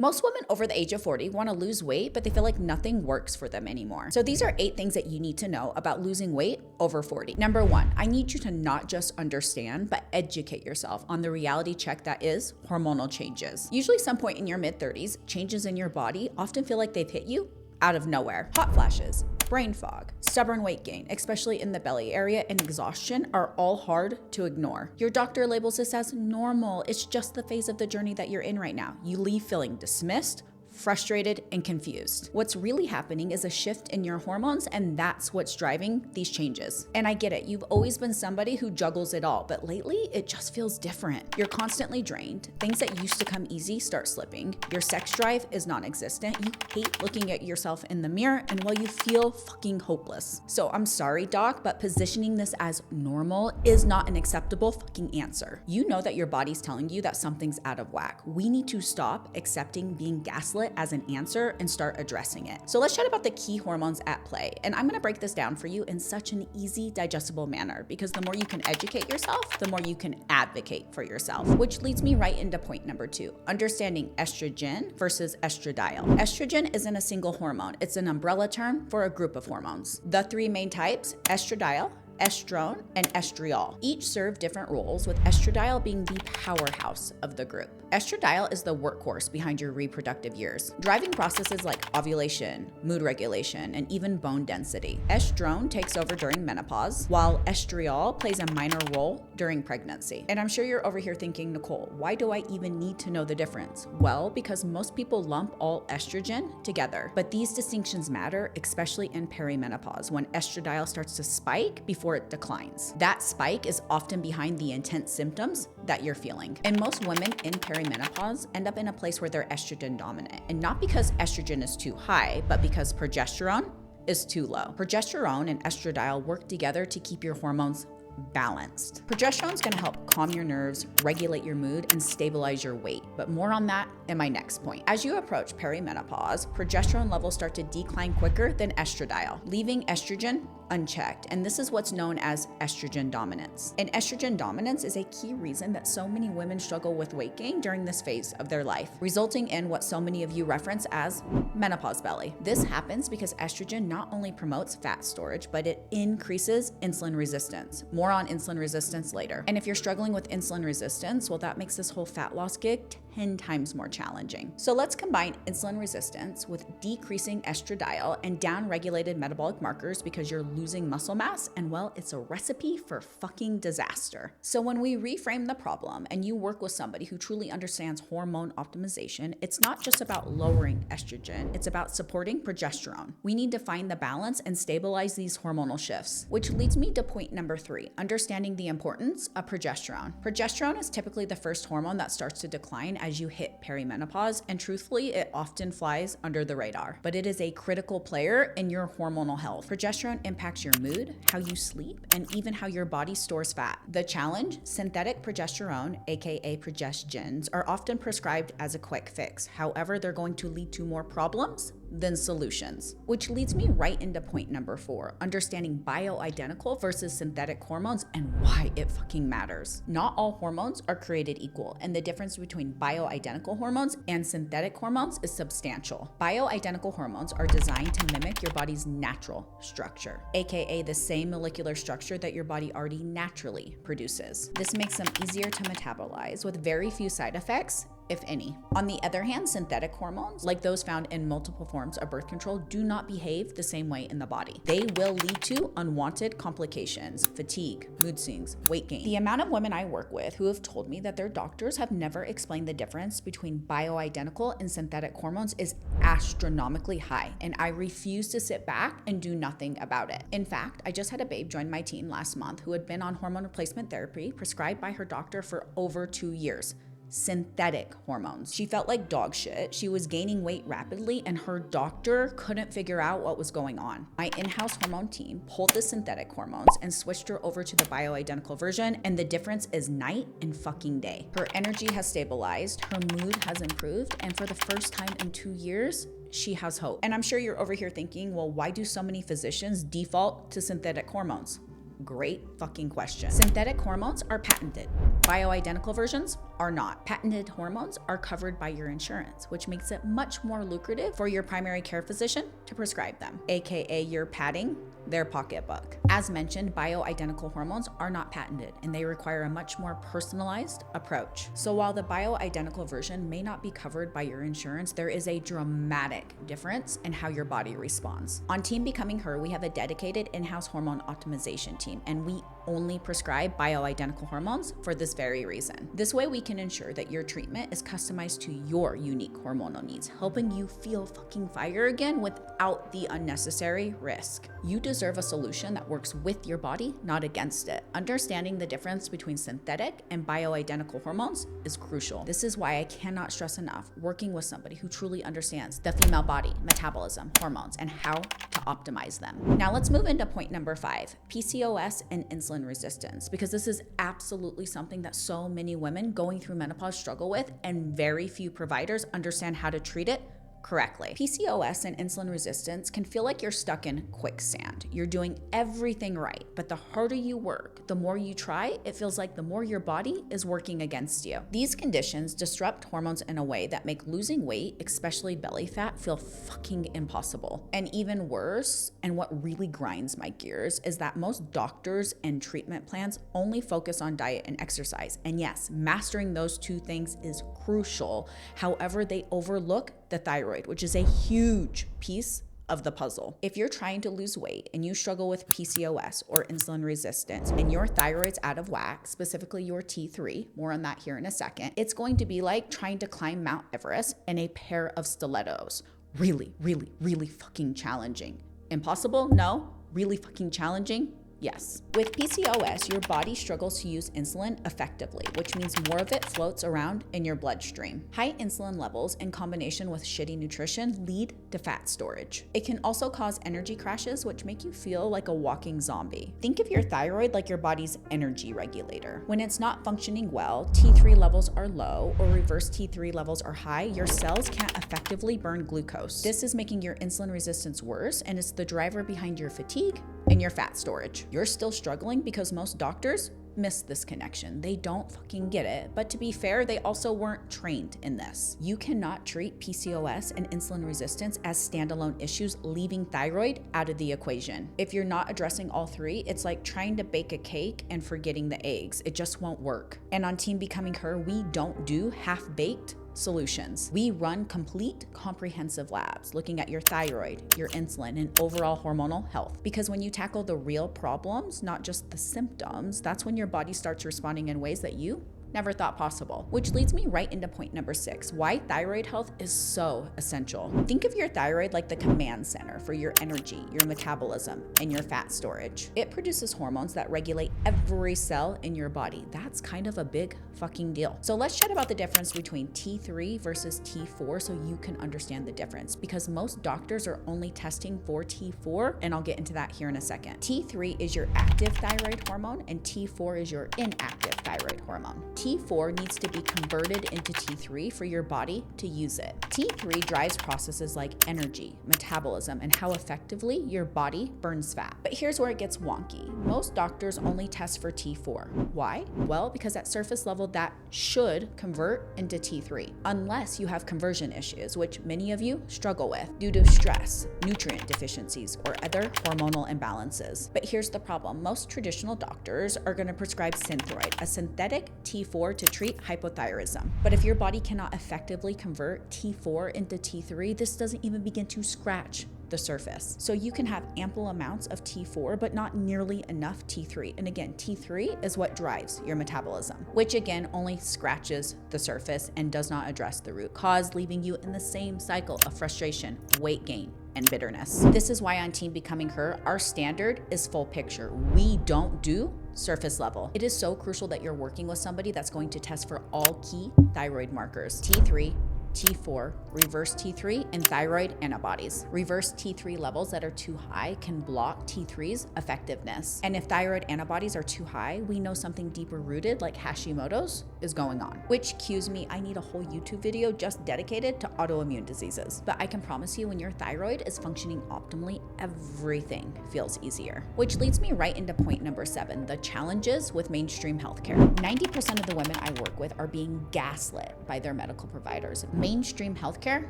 Most women over the age of 40 want to lose weight, but they feel like nothing works for them anymore. So these are 8 things that you need to know about losing weight over 40. Number 1, I need you to not just understand, but educate yourself on the reality check that is hormonal changes. Usually some point in your mid-30s, changes in your body often feel like they've hit you out of nowhere. Hot flashes, brain fog, stubborn weight gain, especially in the belly area, and exhaustion are all hard to ignore. Your doctor labels this as normal. It's just the phase of the journey that you're in right now. You leave feeling dismissed, frustrated, and confused. What's really happening is a shift in your hormones, and that's what's driving these changes. And I get it, you've always been somebody who juggles it all, but lately it just feels different. You're constantly drained. Things that used to come easy start slipping. Your sex drive is non-existent. You hate looking at yourself in the mirror, and well, you feel fucking hopeless. So I'm sorry, doc, but positioning this as normal is not an acceptable fucking answer. You know that your body's telling you that something's out of whack. We need to stop accepting being gaslit as an answer and start addressing it. So let's chat about the key hormones at play. And I'm gonna break this down for you in such an easy, digestible manner, because the more you can educate yourself, the more you can advocate for yourself. Which leads me right into point number 2, understanding estrogen versus estradiol. Estrogen isn't a single hormone. It's an umbrella term for a group of hormones. The 3 main types, estradiol, estrone, and estriol. Each serve different roles, with estradiol being the powerhouse of the group. Estradiol is the workhorse behind your reproductive years, driving processes like ovulation, mood regulation, and even bone density. Estrone takes over during menopause, while estriol plays a minor role during pregnancy. And I'm sure you're over here thinking, Nicole, why do I even need to know the difference? Well, because most people lump all estrogen together, but these distinctions matter, especially in perimenopause, when estradiol starts to spike before it declines. That spike is often behind the intense symptoms that you're feeling. And most women in perimenopause end up in a place where they're estrogen dominant, and not because estrogen is too high, but because progesterone is too low. Progesterone and estradiol work together to keep your hormones balanced. Progesterone is going to help calm your nerves, regulate your mood, and stabilize your weight, but more on that in my next point. As you approach perimenopause, progesterone levels start to decline quicker than estradiol, leaving estrogen unchecked, and this is what's known as estrogen dominance. And estrogen dominance is a key reason that so many women struggle with weight gain during this phase of their life, resulting in what so many of you reference as menopause belly. This happens because estrogen not only promotes fat storage, but it increases insulin resistance. More on insulin resistance later. And if you're struggling with insulin resistance, well, that makes this whole fat loss gig 10 times more challenging. So let's combine insulin resistance with decreasing estradiol and down-regulated metabolic markers, because you're losing muscle mass, and well, it's a recipe for fucking disaster. So when we reframe the problem and you work with somebody who truly understands hormone optimization, it's not just about lowering estrogen, it's about supporting progesterone. We need to find the balance and stabilize these hormonal shifts, which leads me to point number 3, understanding the importance of progesterone. Progesterone is typically the first hormone that starts to decline as you hit perimenopause, and truthfully, it often flies under the radar, but it is a critical player in your hormonal health. Progesterone impacts your mood, how you sleep, and even how your body stores fat. The challenge, synthetic progesterone, aka progestogens, are often prescribed as a quick fix. However, they're going to lead to more problems than solutions, which leads me right into point number 4, understanding bioidentical versus synthetic hormones and why it fucking matters. Not all hormones are created equal, and the difference between bioidentical hormones and synthetic hormones is substantial. Bioidentical hormones are designed to mimic your body's natural structure, aka the same molecular structure that your body already naturally produces. This makes them easier to metabolize with very few side effects, if any. On the other hand, synthetic hormones, like those found in multiple forms of birth control, do not behave the same way in the body. They will lead to unwanted complications, fatigue, mood swings, weight gain. The amount of women I work with who have told me that their doctors have never explained the difference between bioidentical and synthetic hormones is astronomically high, and I refuse to sit back and do nothing about it. In fact, I just had a babe join my team last month who had been on hormone replacement therapy prescribed by her doctor for over 2 years. Synthetic hormones. She felt like dog shit. She was gaining weight rapidly, and her doctor couldn't figure out what was going on. My in-house hormone team pulled the synthetic hormones and switched her over to the bioidentical version, and the difference is night and fucking day. Her energy has stabilized, her mood has improved, and for the first time in 2 years, she has hope. And I'm sure you're over here thinking, well, why do so many physicians default to synthetic hormones? Great fucking question. Synthetic hormones are patented Bioidentical versions are not. Patented hormones are covered by your insurance, which makes it much more lucrative for your primary care physician to prescribe them, aka you're padding their pocketbook. As mentioned, bioidentical hormones are not patented and they require a much more personalized approach. So while the bioidentical version may not be covered by your insurance, there is a dramatic difference in how your body responds. On Team Becoming Her, we have a dedicated in-house hormone optimization team, and we only prescribe bioidentical hormones for this very reason. This way we can ensure that your treatment is customized to your unique hormonal needs, helping you feel fucking fire again without the unnecessary risk. You deserve a solution that works with your body, not against it. Understanding the difference between synthetic and bioidentical hormones is crucial. This is why I cannot stress enough working with somebody who truly understands the female body, metabolism, hormones, and how to optimize them. Now let's move into point number 5, PCOS and insulin resistance, because this is absolutely something that so many women going through menopause struggle with, and very few providers understand how to treat it correctly. PCOS and insulin resistance can feel like you're stuck in quicksand. You're doing everything right, but the harder you work, the more you try, it feels like the more your body is working against you. These conditions disrupt hormones in a way that make losing weight, especially belly fat, feel fucking impossible. And even worse, and what really grinds my gears, is that most doctors and treatment plans only focus on diet and exercise. And yes, mastering those two things is crucial. However, they overlook the thyroid, which is a huge piece of the puzzle. If you're trying to lose weight and you struggle with PCOS or insulin resistance and your thyroid's out of whack, specifically your T3, more on that here in a second, it's going to be like trying to climb Mount Everest in a pair of stilettos. Really, really, really fucking challenging. Impossible? No. Really fucking challenging? Yes. With PCOS, your body struggles to use insulin effectively, which means more of it floats around in your bloodstream. High insulin levels in combination with shitty nutrition lead to fat storage. It can also cause energy crashes, which make you feel like a walking zombie. Think of your thyroid like your body's energy regulator. When it's not functioning well, T3 levels are low or reverse T3 levels are high, your cells can't effectively burn glucose. This is making your insulin resistance worse, and it's the driver behind your fatigue and your fat storage. You're still struggling because most doctors miss this connection. They don't fucking get it. But to be fair, they also weren't trained in this. You cannot treat PCOS and insulin resistance as standalone issues, leaving thyroid out of the equation. If you're not addressing all three, it's like trying to bake a cake and forgetting the eggs. It just won't work. And on Team Becoming Her, we don't do half-baked solutions. We run complete comprehensive labs looking at your thyroid, your insulin, and overall hormonal health. Because when you tackle the real problems, not just the symptoms, that's when your body starts responding in ways that you never thought possible. Which leads me right into point number 6, why thyroid health is so essential. Think of your thyroid like the command center for your energy, your metabolism, and your fat storage. It produces hormones that regulate every cell in your body. That's kind of a big fucking deal. So let's chat about the difference between T3 versus T4 so you can understand the difference, because most doctors are only testing for T4, and I'll get into that here in a second. T3 is your active thyroid hormone and T4 is your inactive thyroid hormone. T4 needs to be converted into T3 for your body to use it. T3 drives processes like energy, metabolism, and how effectively your body burns fat. But here's where it gets wonky. Most doctors only test for T4. Why? Well, because at surface level, that should convert into T3, unless you have conversion issues, which many of you struggle with due to stress, nutrient deficiencies, or other hormonal imbalances. But here's the problem. Most traditional doctors are going to prescribe Synthroid, a synthetic T4 to treat hypothyroidism. But if your body cannot effectively convert T4 into T3, this doesn't even begin to scratch the surface. So you can have ample amounts of T4, but not nearly enough T3. And again, T3 is what drives your metabolism, which again only scratches the surface and does not address the root cause, leaving you in the same cycle of frustration, weight gain, and bitterness. This is why on Team Becoming Her, our standard is full picture. We don't do surface level. It is so crucial that you're working with somebody that's going to test for all key thyroid markers: T3, T4, reverse T3, and thyroid antibodies. Reverse T3 levels that are too high can block T3's effectiveness. And if thyroid antibodies are too high, we know something deeper rooted like Hashimoto's is going on, which cues me I need a whole YouTube video just dedicated to autoimmune diseases. But I can promise you when your thyroid is functioning optimally, everything feels easier. Which leads me right into point number 7, the challenges with mainstream healthcare. 90% of the women I work with are being gaslit by their medical providers. Mainstream healthcare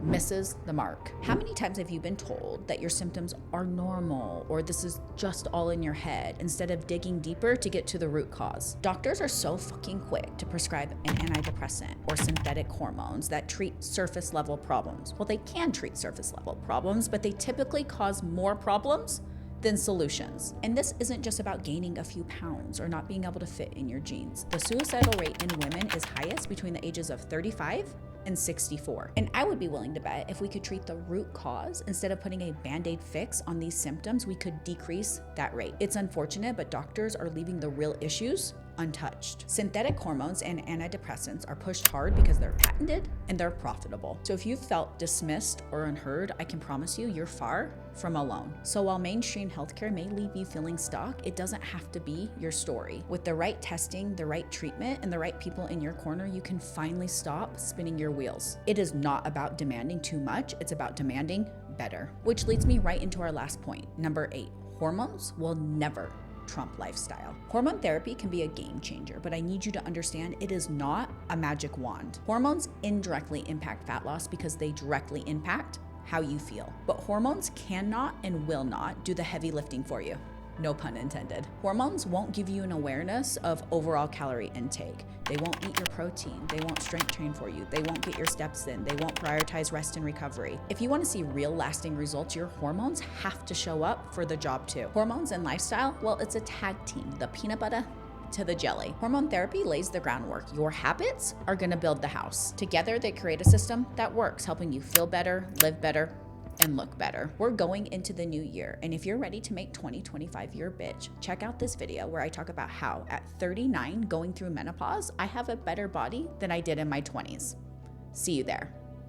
misses the mark. How many times have you been told that your symptoms are normal or this is just all in your head instead of digging deeper to get to the root cause? Doctors are so fucking quick to prescribe an antidepressant or synthetic hormones that treat surface level problems. Well, they can treat surface level problems, but they typically cause more problems than solutions. And this isn't just about gaining a few pounds or not being able to fit in your jeans. The suicidal rate in women is highest between the ages of 35 and 64. And I would be willing to bet if we could treat the root cause instead of putting a band-aid fix on these symptoms, we could decrease that rate. It's unfortunate, but doctors are leaving the real issues untouched. Synthetic hormones and antidepressants are pushed hard because they're patented and they're profitable. So if you've felt dismissed or unheard, I can promise you you're far from alone. So while mainstream healthcare may leave you feeling stuck, it doesn't have to be your story. With the right testing, the right treatment, and the right people in your corner, you can finally stop spinning your wheels. It is not about demanding too much, it's about demanding better. Which leads me right into our last point, number 8. Hormones will never trump lifestyle. Hormone therapy can be a game changer, but I need you to understand it is not a magic wand. Hormones indirectly impact fat loss because they directly impact how you feel. But hormones cannot and will not do the heavy lifting for you. No pun intended. Hormones won't give you an awareness of overall calorie intake. They won't eat your protein. They won't strength train for you. They won't get your steps in. They won't prioritize rest and recovery. If you want to see real lasting results, your hormones have to show up for the job too. Hormones and lifestyle, well, it's a tag team. The peanut butter to the jelly. Hormone therapy lays the groundwork. Your habits are going to build the house. Together, they create a system that works, helping you feel better, live better, and look better. We're going into the new year, and if you're ready to make 2025 your bitch, check out this video where I talk about how at 39 going through menopause, I have a better body than I did in my 20s. See you there.